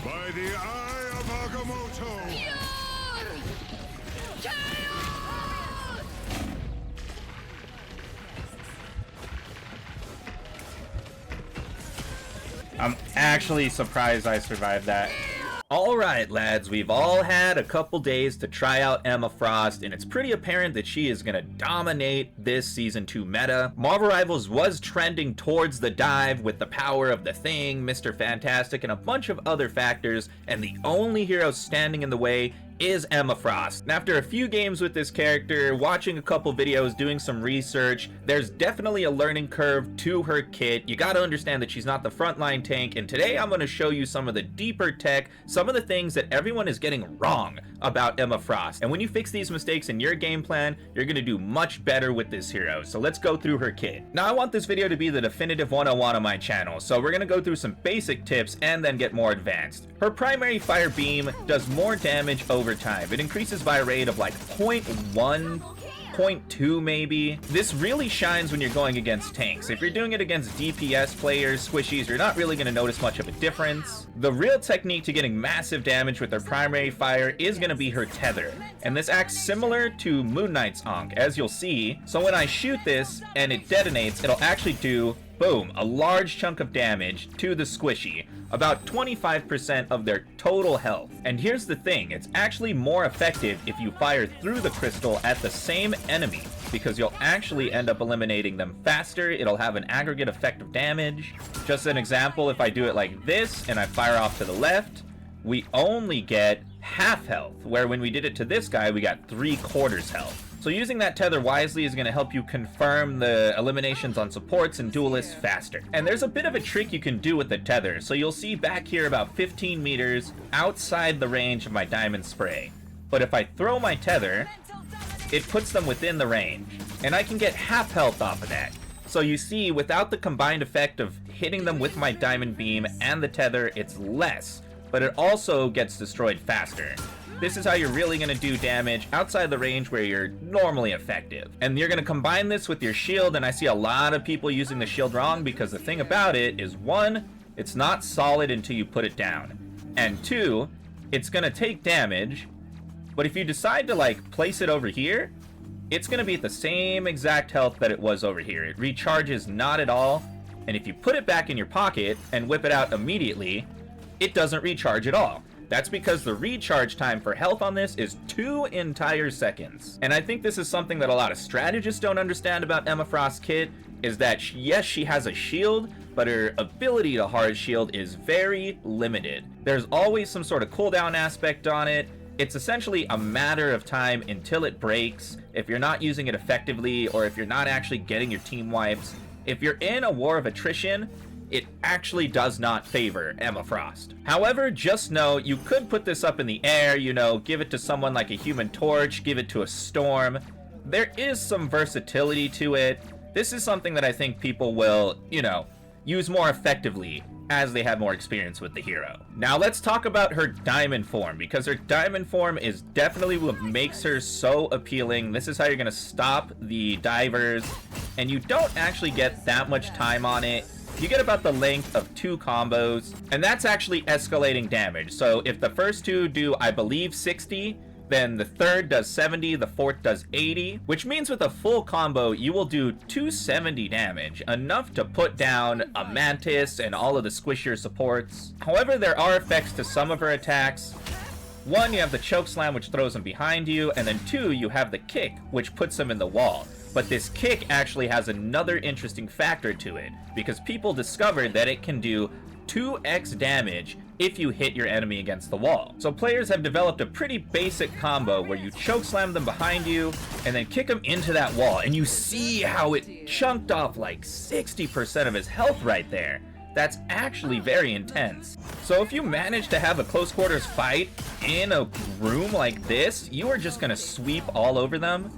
By the eye of Agamotto! Pure chaos! I'm actually surprised I survived that. Alright lads, we've all had a couple days to try out Emma Frost, and it's pretty apparent that she is gonna dominate this Season 2 meta. Marvel Rivals was trending towards the dive with the power of the Thing, Mr. Fantastic, and a bunch of other factors, and the only hero standing in the way is Emma Frost. And after a few games with this character, watching a couple videos, doing some research, there's definitely a learning curve to her kit. You gotta understand that she's not the frontline tank, and today I'm gonna show you some of the deeper tech, some of the things that everyone is getting wrong about Emma Frost. And when you fix these mistakes in your game plan, you're gonna do much better with this hero. So let's go through her kit. Now I want this video to be the definitive 101 on my channel, so we're gonna go through some basic tips and then get more advanced. Her primary fire beam does more damage over time. It increases by a rate of like 0.1, 0.2 maybe. This really shines when you're going against tanks. If you're doing it against DPS players, squishies, you're not really going to notice much of a difference. The real technique to getting massive damage with her primary fire is going to be her tether. And this acts similar to Moon Knight's Ankh, as you'll see. So when I shoot this and it detonates, it'll actually do, boom, a large chunk of damage to the squishy, about 25% of their total health. And here's the thing, it's actually more effective if you fire through the crystal at the same enemy, because you'll actually end up eliminating them faster. It'll have an aggregate effect of damage. Just an example, if I do it like this and I fire off to the left, we only get half health, where when we did it to this guy, we got 3/4 health. So using that tether wisely is going to help you confirm the eliminations on supports and duelists faster. And there's a bit of a trick you can do with the tether. So you'll see back here about 15 meters outside the range of my diamond spray. But if I throw my tether, it puts them within the range. And I can get half health off of that. So you see, without the combined effect of hitting them with my diamond beam and the tether, it's less. But it also gets destroyed faster. This is how you're really going to do damage outside the range where you're normally effective. And you're going to combine this with your shield, and I see a lot of people using the shield wrong because the thing about it is, one, it's not solid until you put it down. And two, it's going to take damage, but if you decide to like place it over here, it's going to be at the same exact health that it was over here. It recharges not at all, and if you put it back in your pocket and whip it out immediately, it doesn't recharge at all. That's because the recharge time for health on this is 2 entire seconds. And I think this is something that a lot of strategists don't understand about Emma Frost's kit, is that yes, she has a shield, but her ability to hard shield is very limited. There's always some sort of cooldown aspect on it. It's essentially a matter of time until it breaks, if you're not using it effectively, or if you're not actually getting your team wipes. If you're in a war of attrition, it actually does not favor Emma Frost. However, just know you could put this up in the air, you know, give it to someone like a Human Torch, give it to a Storm. There is some versatility to it. This is something that I think people will, you know, use more effectively as they have more experience with the hero. Now let's talk about her diamond form, because her diamond form is definitely what makes her so appealing. This is how you're gonna stop the divers, and you don't actually get that much time on it. You get about the length of 2 combos, and that's actually escalating damage. So if the first 2 do, I believe, 60, then the third does 70, the fourth does 80, which means with a full combo, you will do 270 damage, enough to put down a Mantis and all of the squishier supports. However, there are effects to some of her attacks. 1, you have the choke slam, which throws them behind you, and then 2, you have the kick, which puts them in the wall. But this kick actually has another interesting factor to it, because people discovered that it can do 2x damage if you hit your enemy against the wall. So players have developed a pretty basic combo where you choke slam them behind you and then kick them into that wall, and you see how it chunked off like 60% of his health right there. That's actually very intense. So if you manage to have a close quarters fight in a room like this, you are just gonna sweep all over them.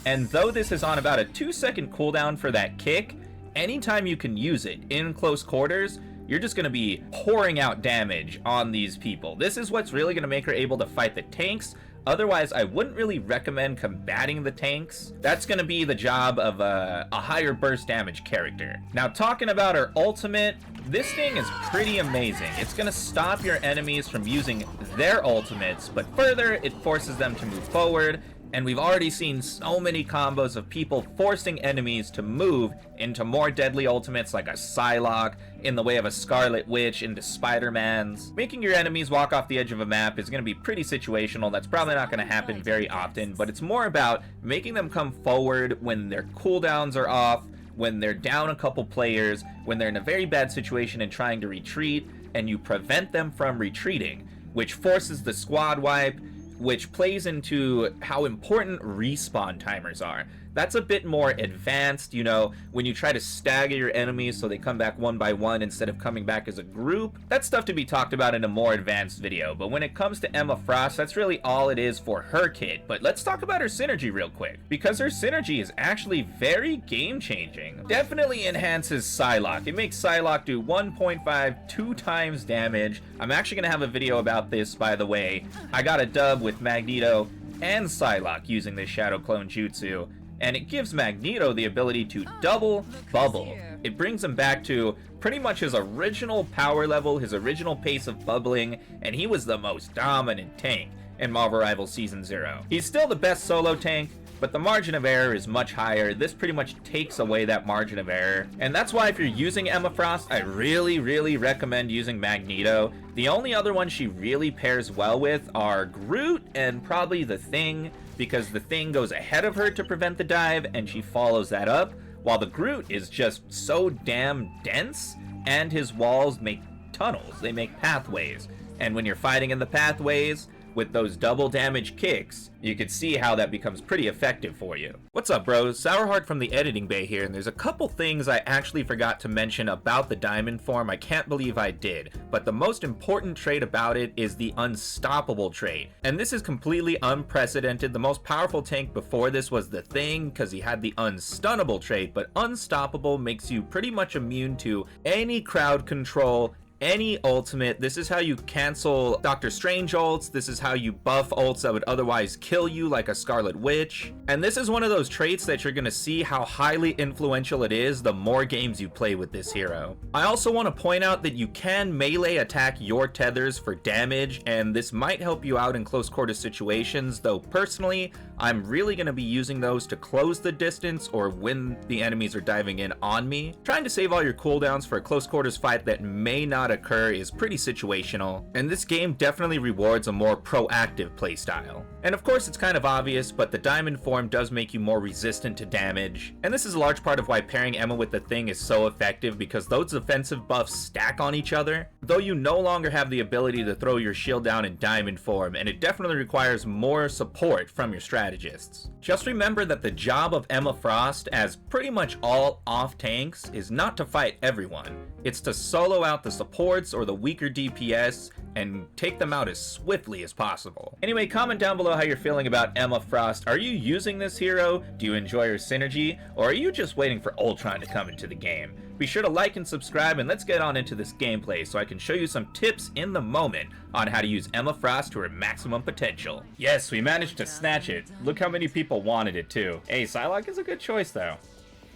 And though this is on about a 2-second cooldown for that kick, anytime you can use it in close quarters, you're just going to be pouring out damage on these people. This is what's really going to make her able to fight the tanks Otherwise, I wouldn't really recommend combating the tanks. That's gonna be the job of a higher burst damage character. Now, talking about her ultimate, this thing is pretty amazing. It's gonna stop your enemies from using their ultimates, but further, it forces them to move forward. And we've already seen so many combos of people forcing enemies to move into more deadly ultimates like a Psylocke, in the way of a Scarlet Witch into Spider-Man's. Making your enemies walk off the edge of a map is going to be pretty situational. That's probably not going to happen very often, but it's more about making them come forward when their cooldowns are off, when they're down a couple players, when they're in a very bad situation and trying to retreat, and you prevent them from retreating, which forces the squad wipe, which plays into how important respawn timers are. That's a bit more advanced, you know, when you try to stagger your enemies so they come back one by one instead of coming back as a group. That's stuff to be talked about in a more advanced video, but when it comes to Emma Frost, that's really all it is for her kit. But let's talk about her synergy real quick, because her synergy is actually very game-changing. Definitely enhances Psylocke. It makes Psylocke do 1.5, 2 times damage. I'm actually gonna have a video about this, by the way. I got a dub with Magneto and Psylocke using this Shadow Clone Jutsu, and it gives Magneto the ability to double bubble. It brings him back to pretty much his original power level, his original pace of bubbling, and he was the most dominant tank in Marvel Rivals Season 0. He's still the best solo tank, but the margin of error is much higher. This pretty much takes away that margin of error. And that's why if you're using Emma Frost, I really recommend using Magneto. The only other one she really pairs well with are Groot and probably the Thing, because the Thing goes ahead of her to prevent the dive and she follows that up, while the Groot is just so damn dense and his walls make tunnels, they make pathways. And when you're fighting in the pathways, with those double damage kicks, you can see how that becomes pretty effective for you. What's up, bros? Sourheart from the editing bay here, and there's a couple things I actually forgot to mention about the diamond form. I can't believe I did, but the most important trait about it is the unstoppable trait. And this is completely unprecedented. The most powerful tank before this was the Thing, because he had the unstunnable trait, but unstoppable makes you pretty much immune to any crowd control, any ultimate. This is how you cancel Doctor Strange ults. This is how you buff ults that would otherwise kill you, like a Scarlet Witch. And this is one of those traits that you're gonna see how highly influential it is the more games you play with this hero. I also want to point out that you can melee attack your tethers for damage, and this might help you out in close quarter situations, though personally, I'm really gonna be using those to close the distance or when the enemies are diving in on me. Trying to save all your cooldowns for a close quarters fight that may not occur is pretty situational, and this game definitely rewards a more proactive playstyle. And of course it's kind of obvious, but the diamond form does make you more resistant to damage, and this is a large part of why pairing Emma with the Thing is so effective, because those defensive buffs stack on each other, though you no longer have the ability to throw your shield down in diamond form, and it definitely requires more support from your strategists. Just remember that the job of Emma Frost, as pretty much all off tanks, is not to fight everyone. It's to solo out the supports or the weaker DPS and take them out as swiftly as possible. Anyway, comment down below how you're feeling about Emma Frost. Are you using this hero? Do you enjoy her synergy? Or are you just waiting for Ultron to come into the game? Be sure to like and subscribe, and let's get on into this gameplay so I can show you some tips in the moment on how to use Emma Frost to her maximum potential. Yes, we managed to snatch it. Look how many people wanted it too. Hey, Psylocke is a good choice though.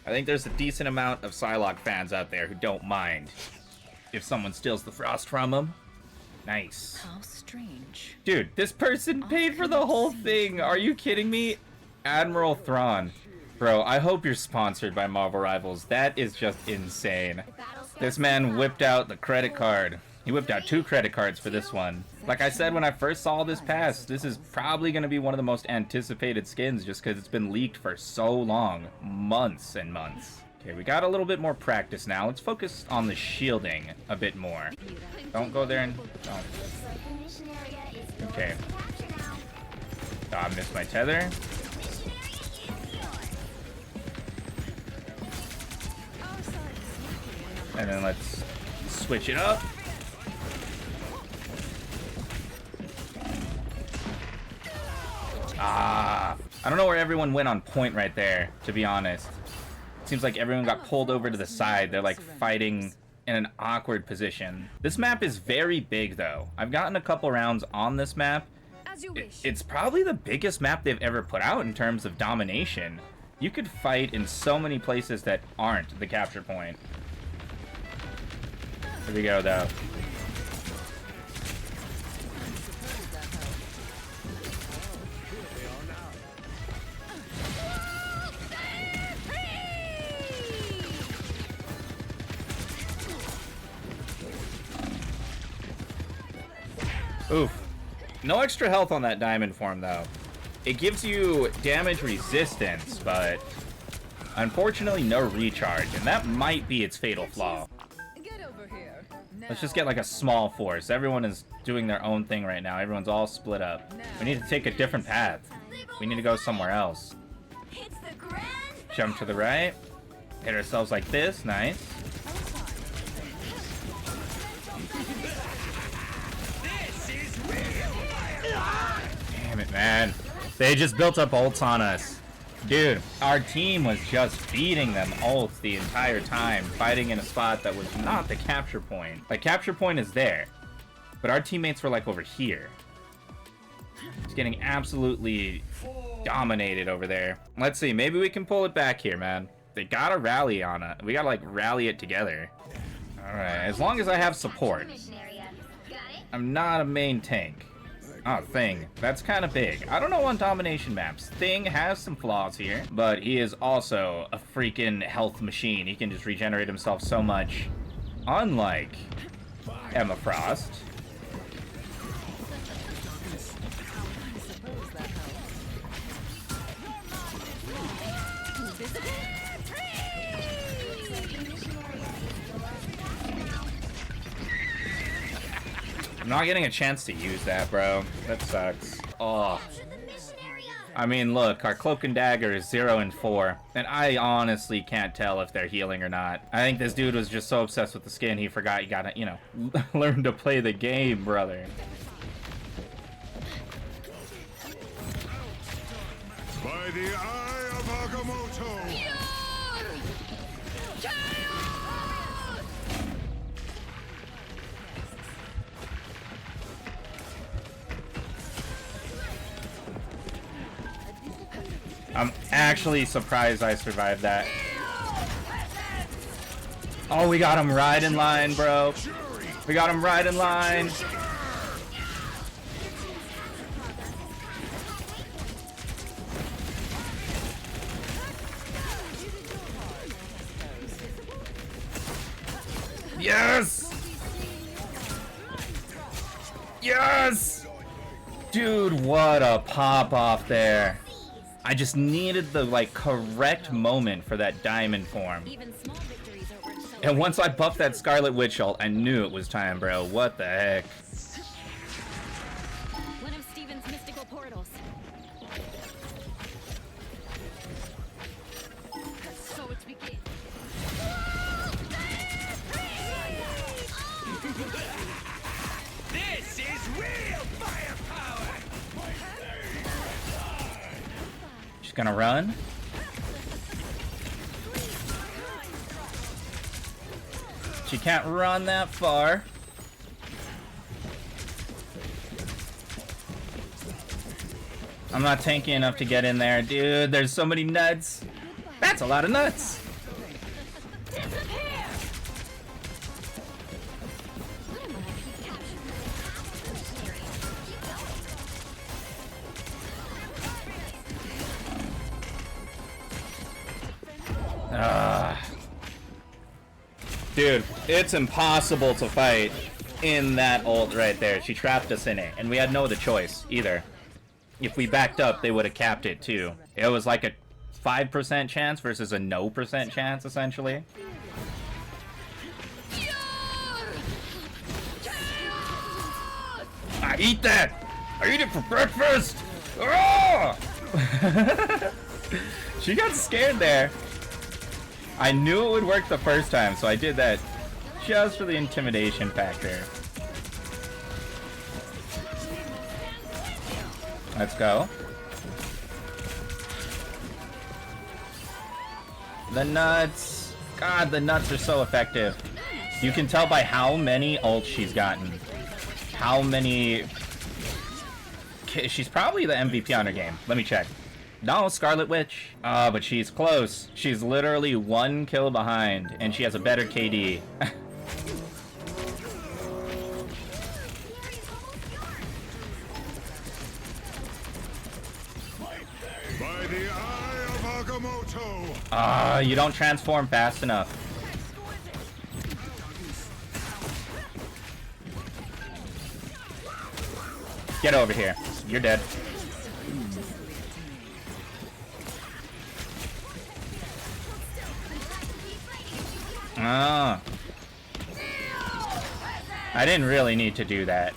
I think there's a decent amount of Psylocke fans out there who don't mind if someone steals the Frost from them. Nice. How strange. Dude, this person paid for the whole thing. Are you kidding me? Admiral Thrawn. Bro, I hope you're sponsored by Marvel Rivals. That is just insane. This man whipped out the credit card. He whipped out 2 credit cards for this one. Like I said when I first saw this pass, this is probably going to be one of the most anticipated skins just because it's been leaked for so long. Months and months. Okay, we got a little bit more practice now. Let's focus on the shielding a bit more. Don't go there and... Oh. Okay. Oh, I missed my tether. And then let's switch it up. Ah, I don't know where everyone went on point right there, to be honest. Seems like everyone got pulled over to the side. They're like fighting in an awkward position. This map is very big though. I've gotten a couple rounds on this map, As you wish. It's probably the biggest map they've ever put out in terms of domination. You could fight in so many places that aren't the capture point. Here we go, though. Oof. No extra health on that diamond form, though. It gives you damage resistance, but unfortunately no recharge, and that might be its fatal flaw. Get over here. Let's just get like a small force. Everyone is doing their own thing right now. Everyone's all split up. We need to take a different path. We need to go somewhere else. Jump to the right. Hit ourselves like this. Nice. Damn it, man. They just built up ults on us. Dude, our team was just feeding them ults the entire time, fighting in a spot that was not the capture point. The capture point is there, but our teammates were like over here. It's getting absolutely dominated over there. Let's see, maybe we can pull it back here, man. They gotta rally on it. We gotta like rally it together. Alright, as long as I have support. I'm not a main tank. Oh, Thing. That's kind of big. I don't know on domination maps. Thing has some flaws here, but he is also a freaking health machine. He can just regenerate himself so much. Unlike Emma Frost. I'm not getting a chance to use that, bro. That sucks. Oh. I mean, look, our Cloak and Dagger is 0 and 4, and I honestly can't tell if they're healing or not. I think this dude was just so obsessed with the skin, he forgot you gotta, you know, learn to play the game, brother. By the eye of Agamotto! I'm actually surprised I survived that. Oh, we got him right in line, bro. We got him right in line. Yes! Yes! Dude, what a pop off there. I just needed the, like, correct moment for that diamond form. And once I buffed that Scarlet Witch ult, I knew it was time, bro. What the heck? One of Steven's mystical portals. So it begins. This is real firepower! She's gonna run. She can't run that far. I'm not tanky enough to get in there. Dude, there's so many nuts. That's a lot of nuts. Dude, it's impossible to fight in that ult right there. She trapped us in it, and we had no other choice either. If we backed up, they would have capped it too. It was like a 5% chance versus a no % chance, essentially. I eat that! I eat it for breakfast! Oh! She got scared there. I knew it would work the first time, so I did that just for the intimidation factor. Let's go. The nuts. God, the nuts are so effective. You can tell by how many ults she's gotten. How many She's probably the MVP on her game. Let me check. No, Scarlet Witch. But she's close. She's literally 1 kill behind, and she has a better KD. By the eye of Agamotto. You don't transform fast enough. Get over here. You're dead. I didn't really need to do that.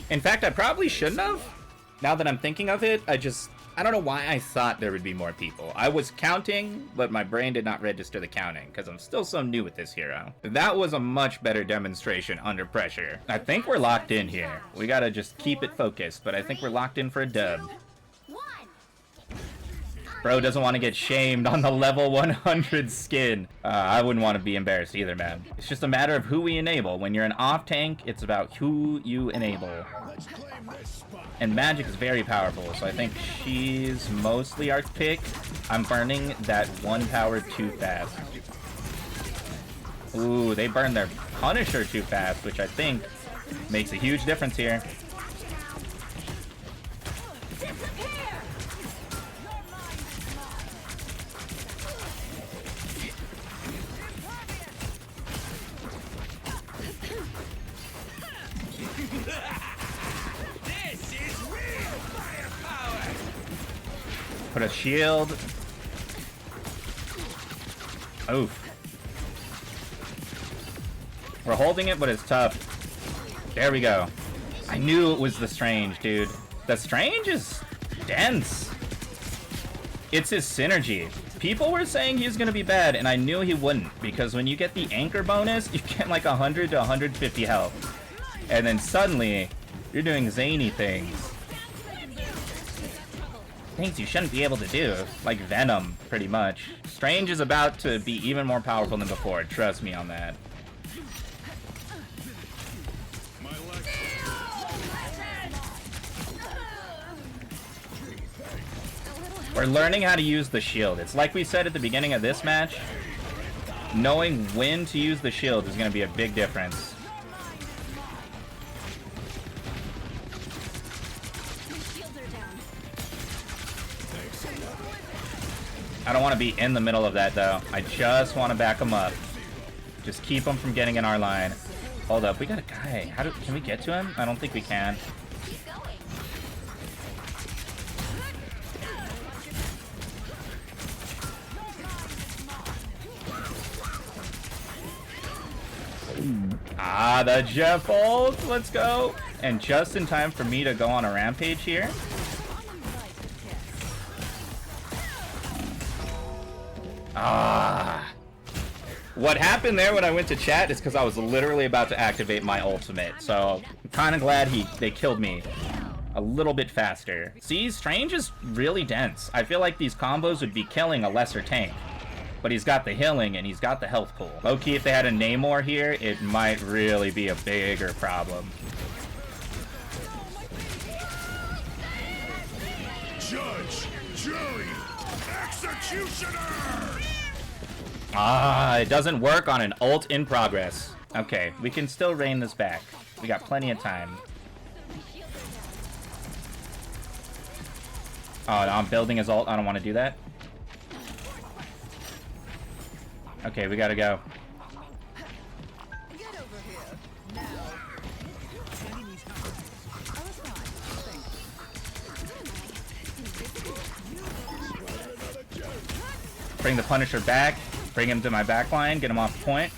In fact, I probably shouldn't have. Now that I'm thinking of it, I don't know why I thought there would be more people. I was counting, but my brain did not register the counting, because I'm still so new with this hero. That was a much better demonstration under pressure. I think we're locked in here. We gotta just keep it focused, but I think we're locked in for a dub. Bro doesn't want to get shamed on the level 100 skin. I wouldn't want to be embarrassed either, man. It's just a matter of who we enable. When you're an off tank, it's about who you enable. And magic is very powerful, so I think she's mostly our pick. I'm burning that 1 power too fast. Ooh, they burned their Punisher too fast, which I think makes a huge difference here. Put a shield. Oof. We're holding it, but it's tough. There we go. I knew it was the Strange, dude. The Strange is dense. It's his synergy. People were saying he's gonna be bad, and I knew he wouldn't, because when you get the anchor bonus, you get like 100 to 150 health. And then suddenly, you're doing zany things. Things you shouldn't be able to do, like Venom, pretty much. Strange is about to be even more powerful than before, trust me on that. We're learning how to use the shield. It's like we said at the beginning of this match, knowing when to use the shield is going to be a big difference. I don't want to be in the middle of that, though. I just want to back him up. Just keep him from getting in our line. Hold up, we got a guy. Can we get to him? I don't think we can. The Jeff ult. Let's go. And just in time for me to go on a rampage here. What happened there when I went to chat is because I was literally about to activate my ultimate. So I'm kind of glad they killed me a little bit faster. See, Strange is really dense. I feel like these combos would be killing a lesser tank. But he's got the healing and he's got the health pool. Low-key, if they had a Namor here, it might really be a bigger problem. Judge, jury, executioner! It doesn't work on an ult in progress. Okay, we can still rein this back. We got plenty of time. Oh, no, I'm building his ult. I don't want to do that. Okay, we gotta go. Get over here. Now. Bring the Punisher back. Bring him to my back line. Get him off point.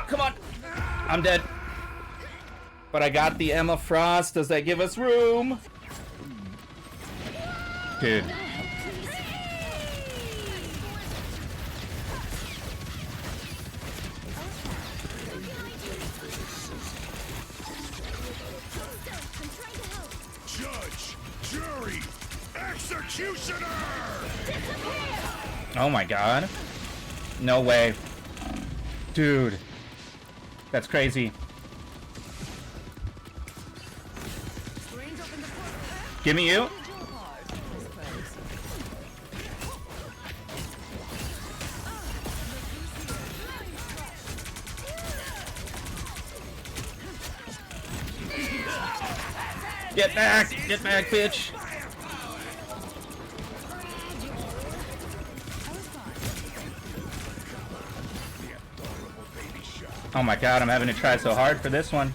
Come on. I'm dead. But I got the Emma Frost. Does that give us room? Dude. Judge, jury, executioner! Oh my god. No way. Dude. That's crazy. Give me you. Get back, bitch. Oh my god, I'm having to try so hard for this one.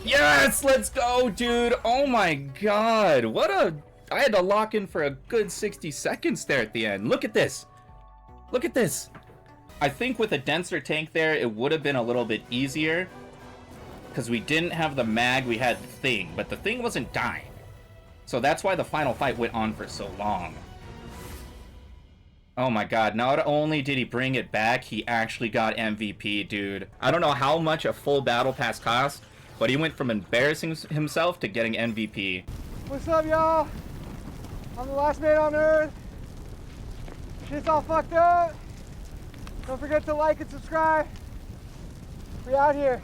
Yes, let's go, dude. Oh my god. I had to lock in for a good 60 seconds there at the end. Look at this. Look at this. I think with a denser tank there, it would have been a little bit easier. Because we didn't have the mag, we had the thing. But the thing wasn't dying. So that's why the final fight went on for so long. Oh my god, not only did he bring it back, he actually got MVP, dude. I don't know how much a full battle pass cost, but he went from embarrassing himself to getting MVP. What's up, y'all? I'm the last man on Earth. Shit's all fucked up. Don't forget to like and subscribe. We out here.